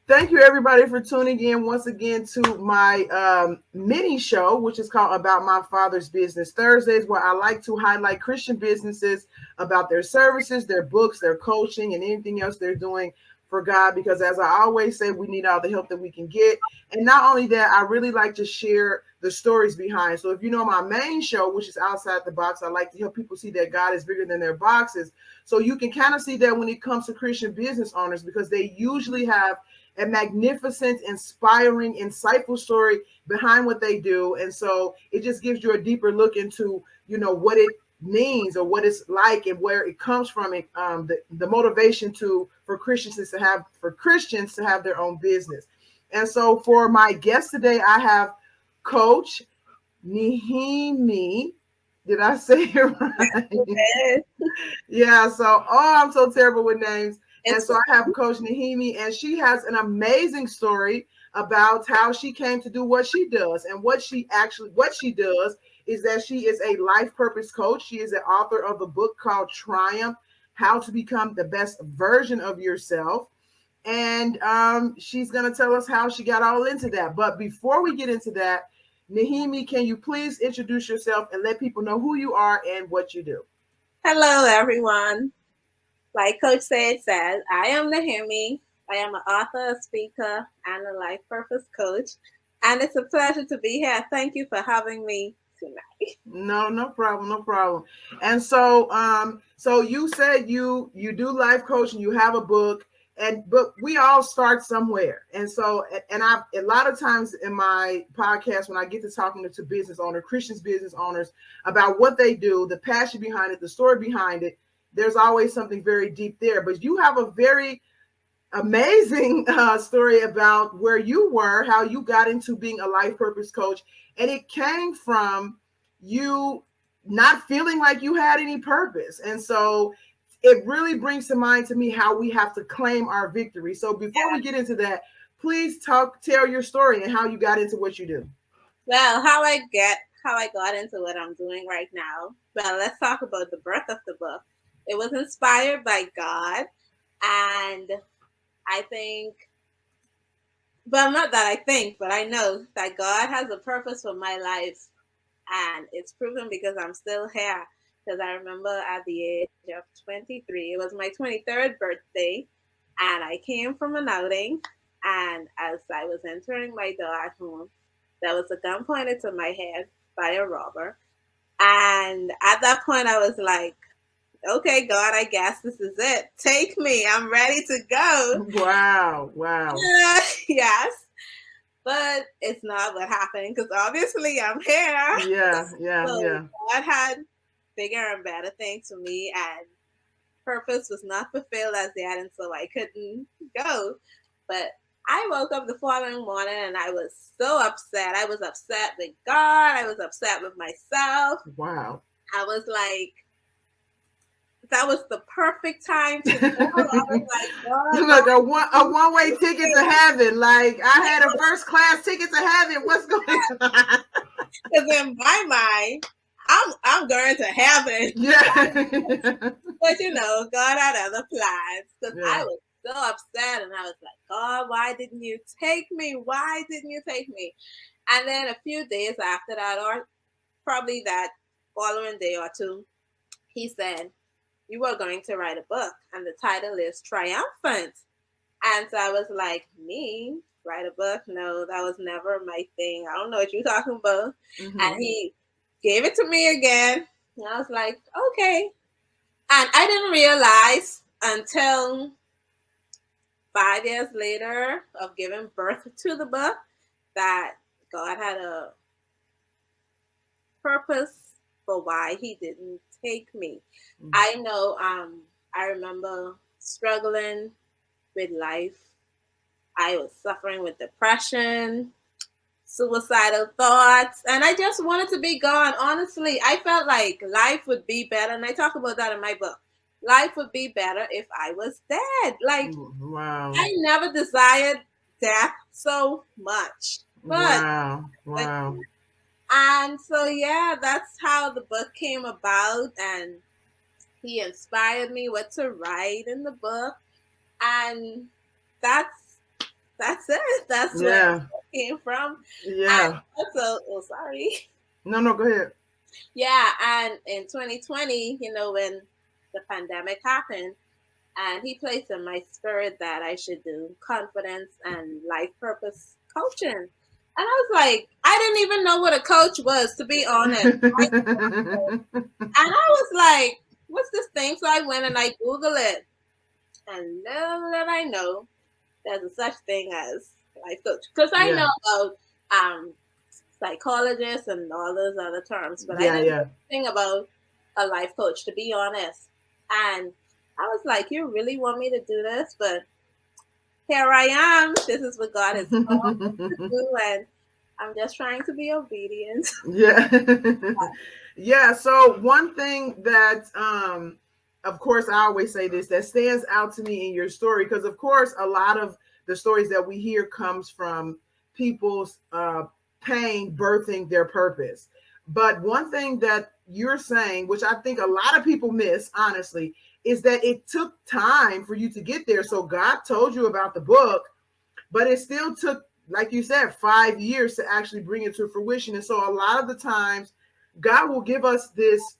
Thank you, everybody, for tuning in once again to my mini show, which is called About My Father's Business Thursdays, where I like to highlight Christian businesses about their services, their books, their coaching, and anything else they're doing for God. Because as I always say, we need all the help that we can get. And not only that, I really like to share the stories behind. So if you know my main show, which is Outside the Box, I like to help people see that God is bigger than their boxes. So you can kind of see that when it comes to Christian business owners, because they usually have a magnificent, inspiring, insightful story behind what they do. And so it just gives you a deeper look into, what it means or what it's like and where it comes from. The motivation for Christians to have their own business. And so for my guest today, I have Coach Nehemie. Did I say it right? Yes. Yeah, so I'm so terrible with names. And It's so I have Coach Nehemie, and she has an amazing story about how she came to do what she does. And what she does is that she is a life purpose coach. She is the author of the book called Triumph: How to Become the Best Version of Yourself. And she's going to tell us how she got all into that. But before we get into that, Nehemie, can you please introduce yourself and let people know who you are and what you do? Hello, everyone. Like Coach says, I am Nehemie. I am an author, a speaker, and a life purpose coach. And it's a pleasure to be here. Thank you for having me tonight. No, no problem, no problem. And so you said you do life coaching, you have a book, but we all start somewhere. And so, and I a lot of times in my podcast when I get to talking to business owners, Christians business owners about what they do, the passion behind it, the story behind it, there's always something very deep there. But you have a very amazing story about where you were, how you got into being a life purpose coach, and it came from you not feeling like you had any purpose. And so it really brings to mind to me how we have to claim our victory. So before we get into that, please tell your story and how you got into what you do. Well, how I got into what I'm doing right now. Well, let's talk about the birth of the book. It was inspired by God, and I think, well, not that I think, but I know that God has a purpose for my life, and it's proven because I'm still here. Because I remember at the age of 23, it was my 23rd birthday, and I came from an outing. And as I was entering my door at home, there was a gun pointed to my head by a robber. And at that point, I was like, okay, God, I guess this is it. Take me. I'm ready to go. Wow, wow. Yes. But it's not what happened because obviously I'm here. Yeah, yeah, So yeah. God had bigger and better things for me, and purpose was not fulfilled as yet, and so I couldn't go. But I woke up the following morning and I was so upset. I was upset with God. I was upset with myself. Wow. I was like, that was the perfect time to go. I was like, God, Look, a one way ticket to why? heaven. Like I had a first class ticket to heaven. What's going on? Because in my mind, I'm going to heaven. Yeah. But God had other plans because Yeah. I was so upset and I was like, God, why didn't you take me? Why didn't you take me? And then a few days after that, or probably that following day or two, he said, you are going to write a book and the title is Triumphant. And so I was like, me? Write a book? No, that was never my thing. I don't know what you're talking about. And Mm-hmm. he gave it to me again. And I was like, okay. And I didn't realize until 5 years later of giving birth to the book that God had a purpose for why he didn't take me. I know I remember struggling with life. I was suffering with depression, suicidal thoughts, and I just wanted to be gone. Honestly, I felt like life would be better, and I talk about that in my book. Life would be better if I was dead. Like, Wow. I never desired death so much, but Wow. Wow. and so yeah, that's how the book came about, and he inspired me what to write in the book, and that's That's where Yeah. it came from. And Yeah. also, oh, sorry. No, go ahead. Yeah, and in 2020, when the pandemic happened, and he placed in my spirit that I should do confidence and life purpose coaching. And I was like, I didn't even know what a coach was, to be honest. And I was like, what's this thing? So I went and I Googled it. And little did I know there's a such thing as life coach. Because I know Yeah. about psychologists and all those other terms, but I Yeah. didn't know Yeah. anything about a life coach, to be honest. And I was like, you really want me to do this? But here I am. This is what God has called me to do, and I'm just trying to be obedient. Yeah. Yeah. So one thing that of course I always say this that stands out to me in your story, because of course a lot of the stories that we hear comes from people's pain birthing their purpose. But one thing that you're saying, which I think a lot of people miss, honestly, is that it took time for you to get there. So God told you about the book, but it still took, like you said, 5 years to actually bring it to fruition. And so a lot of the times God will give us this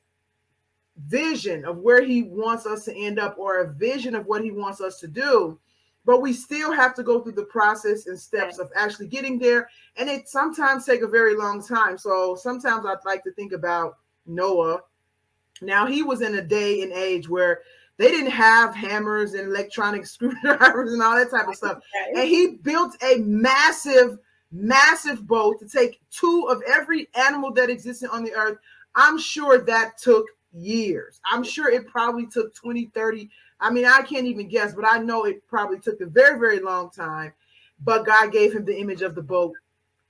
vision of where he wants us to end up, or a vision of what he wants us to do, but we still have to go through the process and steps of actually getting there, and it sometimes take a very long time. So sometimes I'd like to think about Noah. Now, he was in a day and age where they didn't have hammers and electronic screwdrivers and all that type of stuff. Right? And he built a massive, massive boat to take two of every animal that existed on the earth. I'm sure that took years. I'm sure it probably took 20, 30. I mean, I can't even guess, but I know it probably took a very, very long time. But God gave him the image of the boat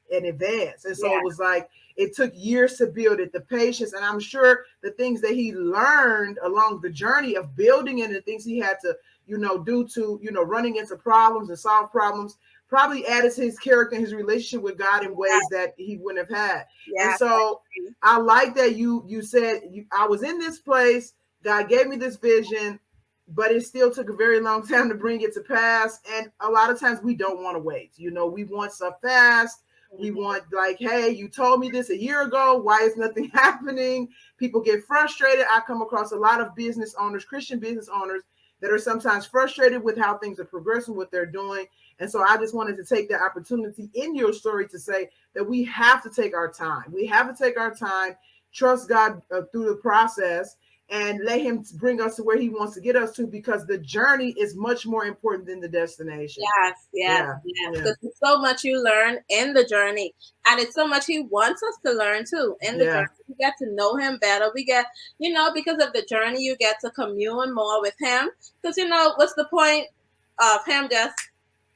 in advance. And so Yeah. it was like it took years to build it, the patience. And I'm sure the things that he learned along the journey of building it and the things he had to, do to, running into problems and solve problems probably added to his character and his relationship with God in ways that he wouldn't have had. And Yeah. so I like that you said I was in this place, God gave me this vision, but it still took a very long time to bring it to pass. And a lot of times we don't want to wait. We want stuff fast. We want, like, hey, you told me this a year ago. Why is nothing happening? People get frustrated. I come across a lot of business owners, Christian business owners, that are sometimes frustrated with how things are progressing, what they're doing. And so I just wanted to take the opportunity in your story to say that we have to take our time. We have to take our time, trust God through the process, and let him bring us to where he wants to get us to, because the journey is much more important than the destination. Yes. Because there's so much you learn in the journey, and it's so much he wants us to learn too in the journey. We get to know him better. We get, because of the journey, you get to commune more with him. Because what's the point of him just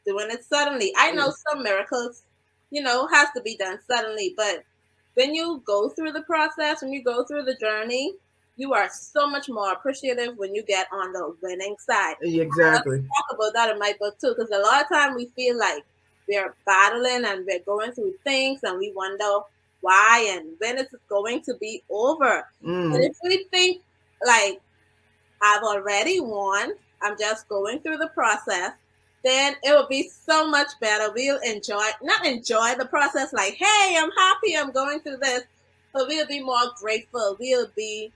doing it suddenly? I know some miracles, has to be done suddenly, but when you go through the process, when you go through the journey, you are so much more appreciative when you get on the winning side. Exactly. I talk about that in my book too, because a lot of time we feel like we're battling and we're going through things and we wonder why and when it's going to be over. But if we think like, I've already won, I'm just going through the process, then it will be so much better. We'll not enjoy the process like, hey, I'm happy I'm going through this, but we'll be more grateful. We'll be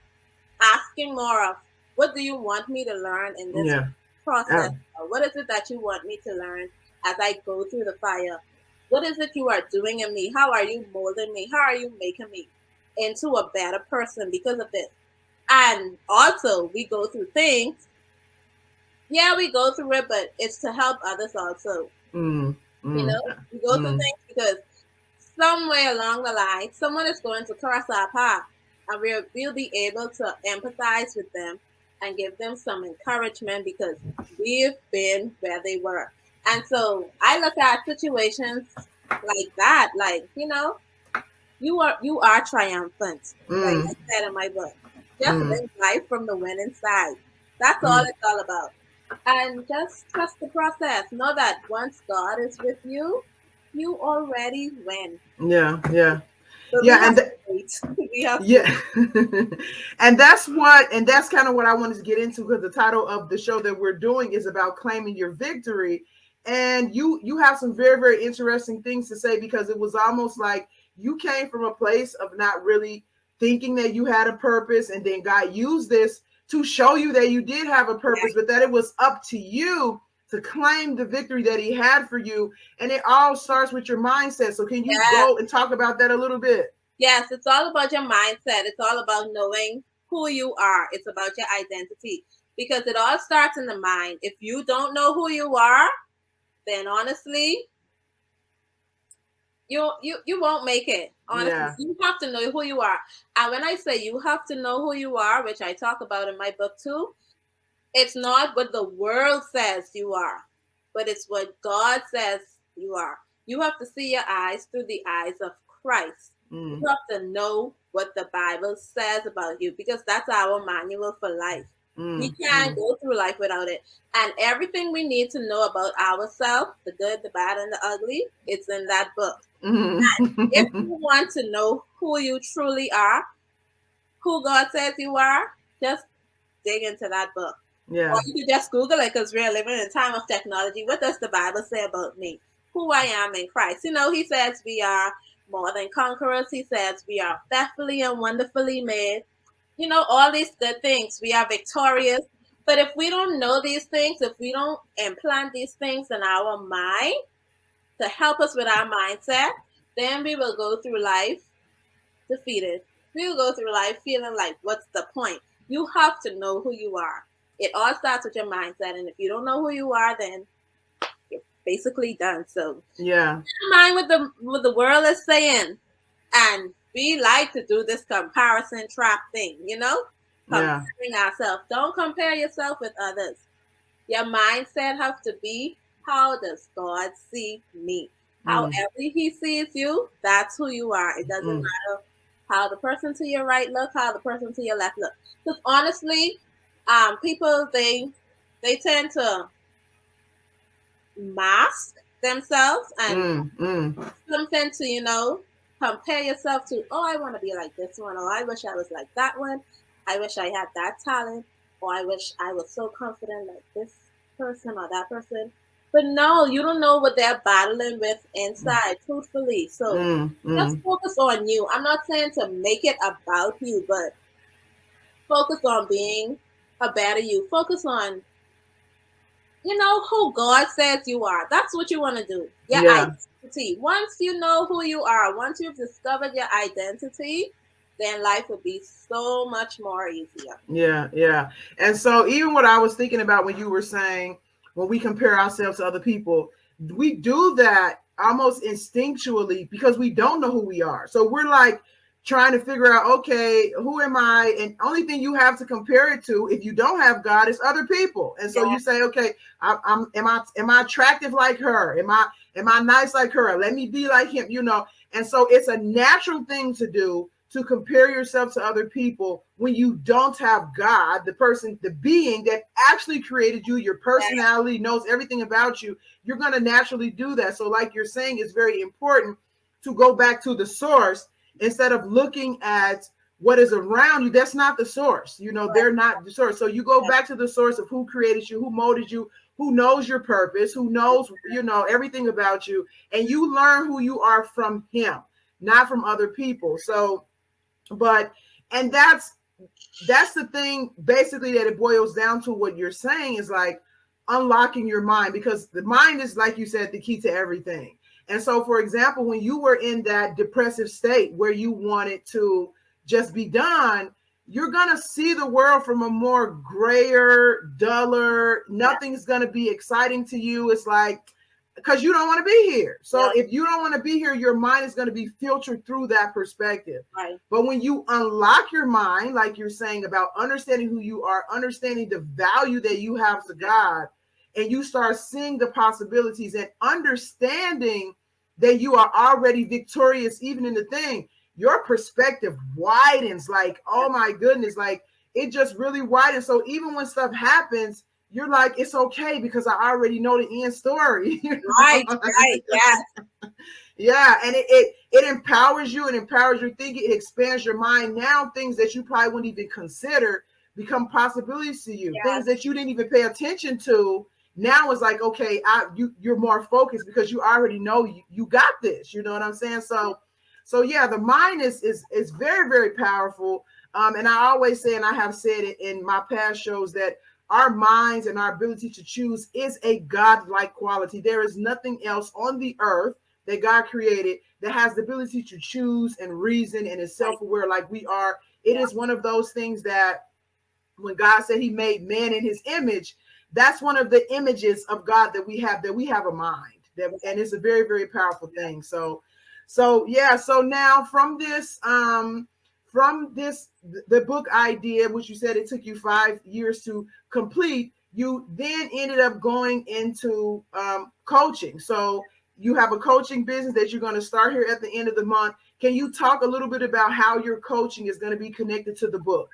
asking more of, what do you want me to learn in this process? What is it that you want me to learn as I go through the fire? What is it you are doing in me? How are you molding me? How are you making me into a better person because of this? And also, we go through things. Yeah, we go through it, but it's to help others also. We go through things because somewhere along the line, someone is going to cross our path, and we'll be able to empathize with them and give them some encouragement because we've been where they were. And so I look at situations like that, like, you are triumphant, like I said in my book. Just live life from the winning side. That's all it's all about. And just trust the process. Know that once God is with you, you already win. Yeah. So Yeah. And that's kind of what I wanted to get into, because the title of the show that we're doing is about claiming your victory. And you have some very, very interesting things to say, because it was almost like you came from a place of not really thinking that you had a purpose, and then God used this to show you that you did have a purpose, but that it was up to you to claim the victory that he had for you. And it all starts with your mindset. So can you go and talk about that a little bit? Yes, it's all about your mindset. It's all about knowing who you are. It's about your identity, because it all starts in the mind. If you don't know who you are, then honestly, you won't make it. Honestly, you have to know who you are. And when I say you have to know who you are, which I talk about in my book too, it's not what the world says you are, but it's what God says you are. You have to see your eyes through the eyes of Christ. You have to know what the Bible says about you, because that's our manual for life. We can't go through life without it. And everything we need to know about ourselves, the good, the bad, and the ugly, it's in that book. And if you want to know who you truly are, who God says you are, just dig into that book. Or you can just Google it, because we're living in a time of technology. What does the Bible say about me? Who I am in Christ. You know, he says we are more than conquerors. He says we are fearfully and wonderfully made. You know, all these good things. We are victorious. But if we don't know these things, if we don't implant these things in our mind to help us with our mindset, then we will go through life defeated. We will go through life feeling like, what's the point? You have to know who you are. It all starts with your mindset. And if you don't know who you are, then you're basically done. So mind what the world is saying. And we like to do this comparison trap thing, you know? Comparing ourselves. Don't compare yourself with others. Your mindset has to be, how does God see me? However he sees you, that's who you are. It doesn't matter how the person to your right look, how the person to your left look. Because honestly, people they tend to mask themselves and something to, you know, compare yourself to, oh, I want to be like this one, or I wish I was like that one, I wish I had that talent, or I wish I was so confident like this person or that person. But no, you don't know what they're battling with inside, truthfully. So just focus on you. I'm not saying to make it about you, but focus on being a better you. Focus on, you know, who God says you are. That's what you want to do. Your identity. Once you know who you are, once you've discovered your identity, then life will be so much more easier. Yeah. And so even what I was thinking about when you were saying, when we compare ourselves to other people, we do that almost instinctually because we don't know who we are. So we're like trying to figure out, okay, who am I? And only thing you have to compare it to, if you don't have God, is other people. And so you say, okay, am I attractive like her? Am I nice like her? Let me be like him, you know. And so it's a natural thing to do, to compare yourself to other people when you don't have God, the person, the being that actually created you, your personality, knows everything about you. You're going to naturally do that. So like you're saying, it's very important to go back to the source instead of looking at what is around you. That's not the source. You know, they're not the source. So you go back to the source of who created you, who molded you, who knows your purpose, who knows, you know, everything about you. And you learn who you are from him, not from other people. So, and that's the thing basically, that it boils down to. What you're saying is like unlocking your mind, because the mind is, like you said, the key to everything. And so, for example, when you were in that depressive state where you wanted to just be done, you're going to see the world from a more grayer, duller, nothing's going to be exciting to you. It's like, because you don't want to be here. So if you don't want to be here, your mind is going to be filtered through that perspective. But when you unlock your mind, like you're saying about understanding who you are, understanding the value that you have to God, and you start seeing the possibilities and understanding that you are already victorious, even in the thing, your perspective widens. Like, oh my goodness, like it just really widens. So even when stuff happens, you're like, it's okay because I already know the end story. You know? Right, yes. Yeah, and it empowers you, it empowers your thinking, it expands your mind. Now things that you probably wouldn't even consider become possibilities to you. Things that you didn't even pay attention to Now it's like, okay, you're more focused because you already know you got this. You know what I'm saying? So yeah, the mind is very, very powerful. And I always say, and I have said it in my past shows, that our minds and our ability to choose is a God-like quality. There is nothing else on the earth that God created that has the ability to choose and reason and is self-aware like we are. It is one of those things that when God said he made man in his image, that's one of the images of God that we have a mind. And it's a very, very powerful thing. So yeah, so now from this the book idea, which you said it took you 5 years to complete, you then ended up going into coaching. So you have a coaching business that you're going to start here at the end of the month. Can you talk a little bit about how your coaching is going to be connected to the book?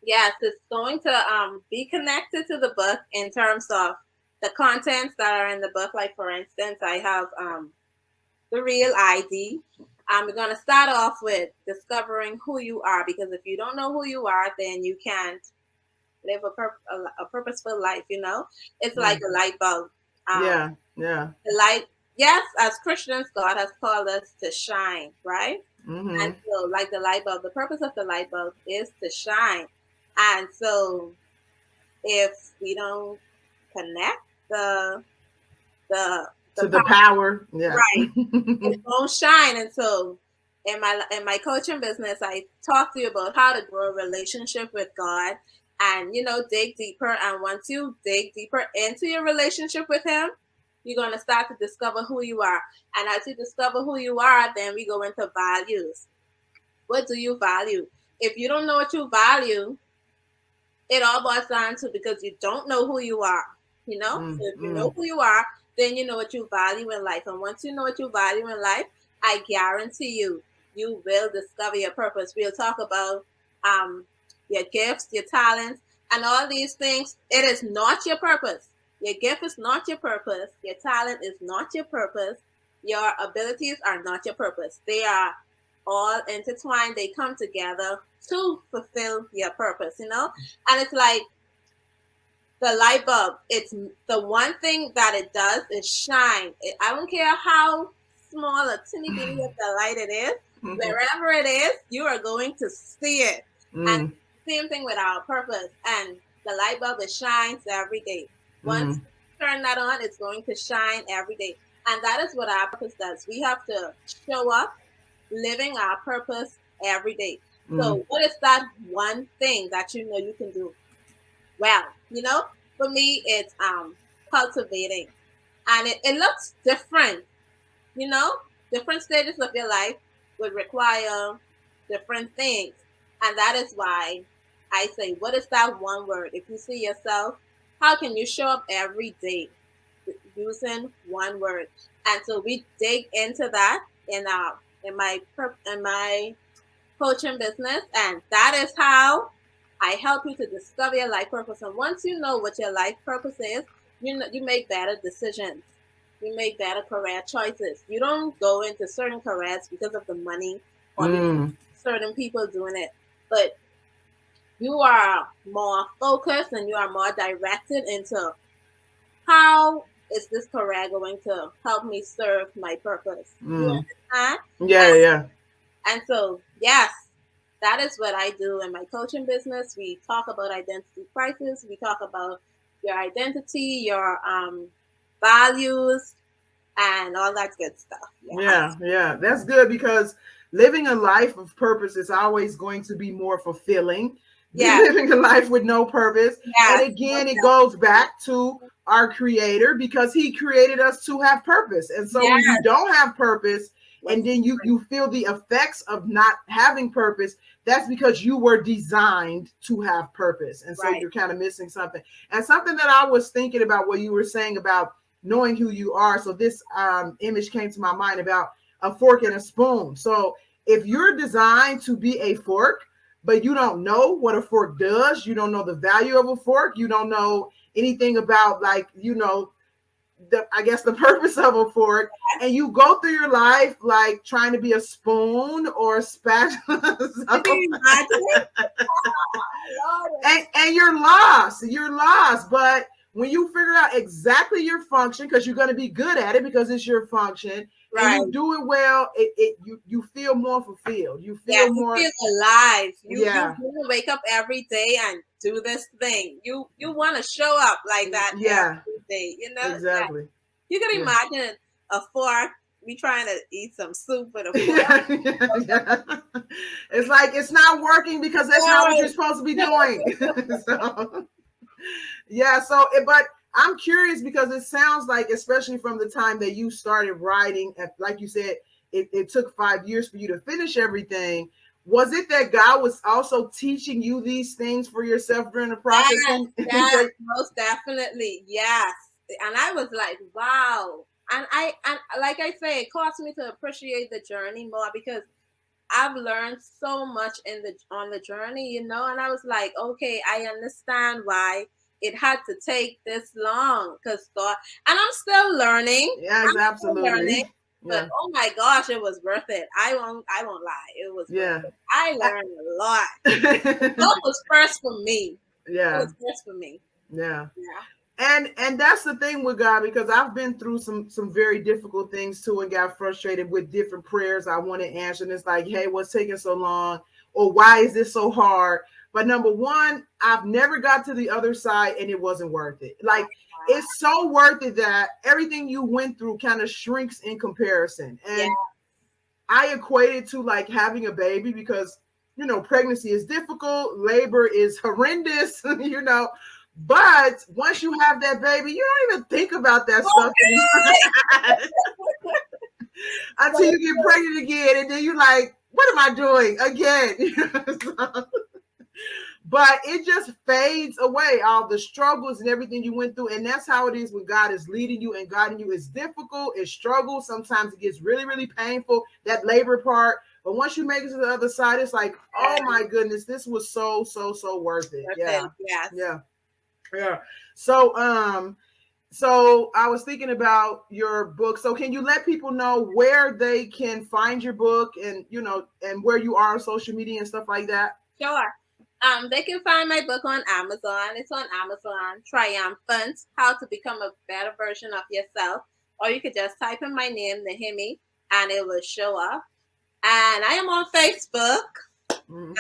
Yes, it's going to be connected to the book in terms of the contents that are in the book. Like, for instance, I have the real ID. We're going to start off with discovering who you are, because if you don't know who you are, then you can't live a purposeful life. It's like a light bulb. Yeah. The light, yes, as Christians, God has called us to shine, right? And so, like the light bulb, the purpose of the light bulb is to shine. And so, if we don't connect the To the power, yeah, right, it won't shine. And so, in my coaching business, I talk to you about how to grow a relationship with God, and dig deeper. And once you dig deeper into your relationship with Him, you're going to start to discover who you are. And as you discover who you are, then we go into values. What do you value? If you don't know what you value, it all boils down to, because you don't know who you are. So if you know who you are, then you know what you value in life. And once you know what you value in life, I guarantee you will discover your purpose. We'll talk about your gifts, your talents, and all these things. It is not your purpose. Your gift is not your purpose. Your talent is not your purpose. Your abilities are not your purpose. They are all intertwined. They come together to fulfill your purpose, And it's like the light bulb. It's the one thing that it does is shine. I don't care how small a teeny bitty of the light it is. Wherever it is, you are going to see it. And same thing with our purpose. And the light bulb, it shines every day. Once you turn that on, it's going to shine every day. And that is what our purpose does. We have to show up living our purpose every day. So what is that one thing that you can do? Well, for me, it's cultivating. And it looks different. Different stages of your life would require different things. And that is why I say, what is that one word? If you see yourself, how can you show up every day using one word? And so we dig into that in my coaching business, and that is how I help you to discover your life purpose. And once you know what your life purpose is, you make better decisions. You make better career choices. You don't go into certain careers because of the money or because certain people doing it, but you are more focused and you are more directed into how is this career going to help me serve my purpose. You understand? Yeah. And so, yes, that is what I do in my coaching business. We talk about identity crisis. We talk about your identity, your values, and all that good stuff. Yeah. That's good, because living a life of purpose is always going to be more fulfilling than living a life with no purpose. And again, it goes back to our Creator, because He created us to have purpose. And so when you don't have purpose, and then you feel the effects of not having purpose, that's because you were designed to have purpose. And so you're kind of missing something. And something that I was thinking about what you were saying about knowing who you are. So this image came to my mind about a fork and a spoon. So if you're designed to be a fork, but you don't know what a fork does, you don't know the value of a fork, you don't know anything about, like, I guess the purpose of a fork, and you go through your life like trying to be a spoon or a spatula, and you're lost. But when you figure out exactly your function, because you're going to be good at it because it's your function, and Right. you do it well, you feel more fulfilled. You Yes, feel you more, feel alive. You yeah, want to wake up every day and do this thing. You want to show up like that yeah, every day. Yeah. exactly. You can Yeah. imagine a fork. We trying to eat some soup with a fork. Yeah, yeah, yeah. It's like it's not working because that's not what you're supposed to be doing. So yeah, so but I'm curious because it sounds like, especially from the time that you started writing, like you said, it took 5 years for you to finish everything. Was it that God was also teaching you these things for yourself during the process? Yes, yes, most definitely. Yes. And I was like, wow. And like I say, it caused me to appreciate the journey more because I've learned so much on the journey, and I was like, okay, I understand why it had to take this long because God, and I'm still learning. Yes, I'm still learning, absolutely. but Yeah, oh my gosh, it was worth it. I won't lie. It was worth yeah. it. I learned a lot. God was first for me. It Yeah, was first for me. yeah. Yeah. And that's the thing with God, because I've been through some very difficult things too, and got frustrated with different prayers I want to answer. And it's like, hey, what's taking so long? Or why is this so hard? But number one, I've never got to the other side and it wasn't worth it. Like, it's so worth it that everything you went through kind of shrinks in comparison. Yeah. And I equate it to like having a baby, because pregnancy is difficult, labor is horrendous, but once you have that baby, you don't even think about that stuff anymore until you get pregnant again, and then you're like, what am I doing again? So, but it just fades away, all the struggles and everything you went through. And that's how it is when God is leading you and guiding you. It's difficult, it's struggle, sometimes it gets really, really painful, that labor part. But once you make it to the other side, it's like, oh my goodness, this was so, so, so worth it. Worth Yeah, it. Yes. yeah, yeah. So I was thinking about your book. So can you let people know where they can find your book, and and where you are on social media and stuff like that? Sure. They can find my book on Amazon. It's on Amazon. Triumphant: How to Become a Better Version of Yourself. Or you could just type in my name, Nehemie, and it will show up. And I am on Facebook. Mm-hmm.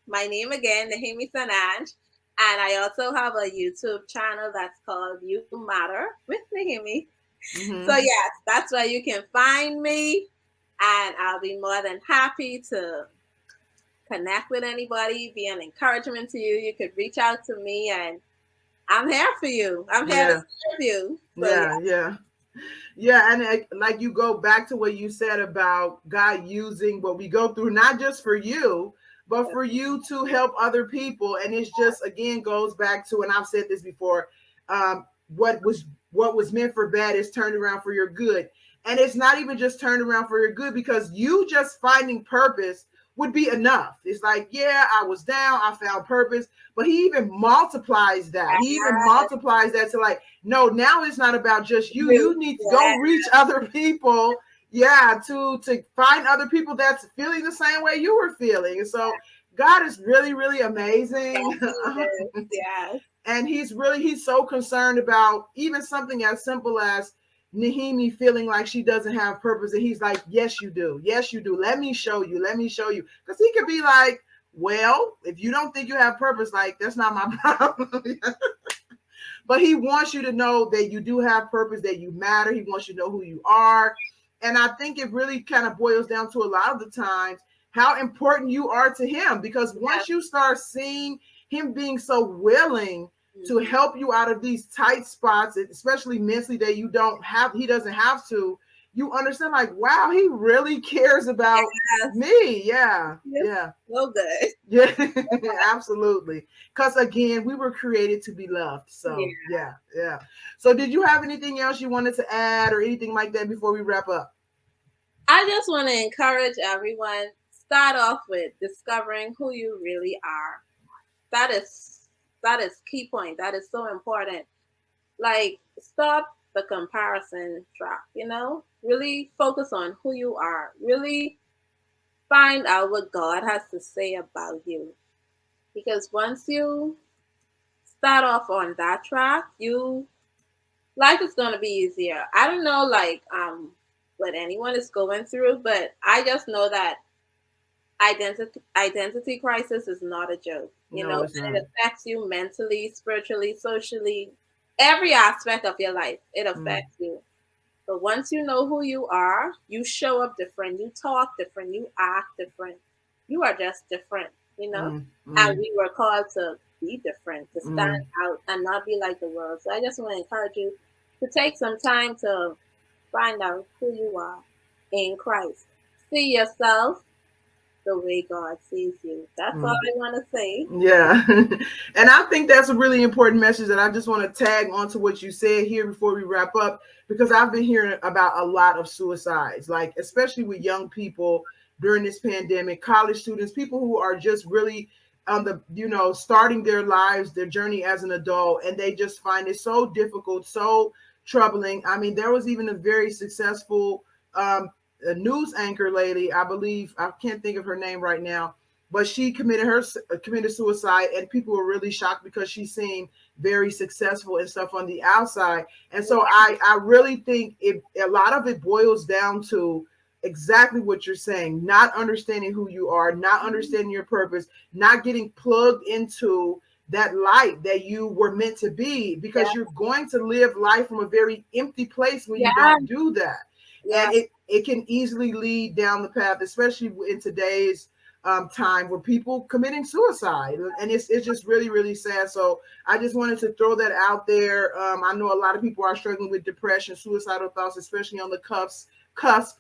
My name again, Nehemie Saintange. And I also have a YouTube channel that's called You Matter with Nehemie. So Mm-hmm. yes, that's where you can find me. And I'll be more than happy to connect with anybody, be an encouragement to you. You could reach out to me, and I'm here for you. I'm here to Yeah, serve you. So yeah, yeah. Yeah, and like you go back to what you said about God using what we go through, not just for you, but for you to help other people. And it's just, again, goes back to, and I've said this before, um, what was meant for bad is turned around for your good. And it's not even just turned around for your good, because you just finding purpose would be enough. It's like, yeah, I was down, I found purpose, but he even multiplies that. He even multiplies that to like, no, now it's not about just you. You need to go reach other people. Yeah, to find other people that's feeling the same way you were feeling. And so God is really, really amazing. yes, And he's so concerned about even something as simple as Nehemie feeling like she doesn't have purpose. And he's like, yes, you do. Yes, you do. Let me show you. Let me show you. Because he could be like, well, if you don't think you have purpose, like, that's not my problem. But he wants you to know that you do have purpose, that you matter. He wants you to know who you are. And I think it really kind of boils down to, a lot of the times, how important you are to him. Because once you start seeing him being so willing to help you out of these tight spots, especially mentally, that he doesn't have to, you understand, like, wow, he really cares about me. Yeah. Yeah. so good. Yeah, absolutely. Because again, we were created to be loved. So yeah, yeah. So did you have anything else you wanted to add or anything like that before we wrap up? I just want to encourage everyone. Start off with discovering who you really are. That is key point. That is so important. Like, stop the comparison trap. Really focus on who you are. Really find out what God has to say about you. Because once you start off on that track, you life is gonna be easier. I don't know like what anyone is going through, but I just know that identity crisis is not a joke. You No, know, it's not. it affects you mentally, spiritually, socially, every aspect of your life. It Mm, affects you. But once you know who you are, you show up different, you talk different, you act different. You are just different, you know? mm, And mm, we were called to be different, to stand mm. out and not be like the world. So I just want to encourage you to take some time to find out who you are in Christ. See yourself the way God sees you. That's all Mm. I want to say. Yeah. And I think that's a really important message that I just want to tag onto what you said here before we wrap up, because I've been hearing about a lot of suicides, like especially with young people during this pandemic, college students, people who are just really on the, starting their lives, their journey as an adult, and they just find it so difficult, so troubling. I mean, there was even a very successful a news anchor lady, I believe, I can't think of her name right now, but she committed suicide, and people were really shocked because she seemed very successful and stuff on the outside. And so I really think a lot of it boils down to exactly what you're saying: not understanding who you are, not understanding your purpose, not getting plugged into that light that you were meant to be, Yeah, because you're going to live life from a very empty place when you yeah, don't do that. yeah, And it can easily lead down the path, especially in today's time, where people committing suicide, and it's just really really sad. So I just wanted to throw that out there. I know a lot of people are struggling with depression, suicidal thoughts, especially on the cusp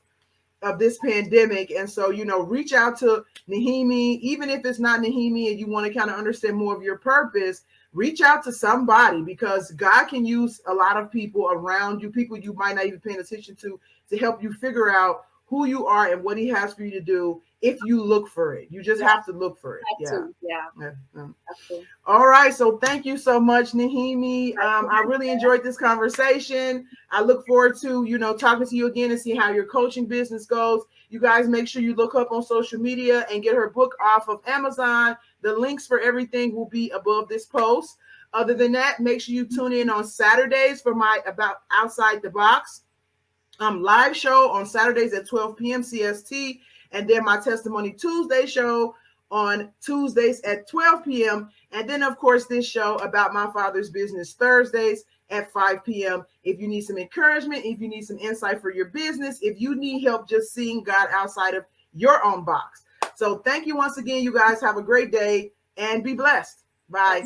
of this pandemic. And so, reach out to Nehemie, even if it's not Nehemie and you want to kind of understand more of your purpose. Reach out to somebody, because God can use a lot of people around you, people you might not even pay attention to help you figure out who you are and what He has for you to do if you look for it. You just yeah. have to look for it. Have Yeah. to, yeah, Yeah. Yeah. have to. All right. So thank you so much, Nehemie. Have to. I really enjoyed this conversation. I look forward to, talking to you again and see how your coaching business goes. You guys make sure you look up on social media and get her book off of Amazon. The links for everything will be above this post. Other than that, make sure you tune in on Saturdays for my About Outside the Box live show on Saturdays at 12 p.m. CST, and then my Testimony Tuesday show on Tuesdays at 12 p.m. And then, of course, this show About My Father's Business Thursdays at 5 p.m. If you need some encouragement, if you need some insight for your business, if you need help just seeing God outside of your own box. So thank you once again. You guys have a great day and be blessed. Bye.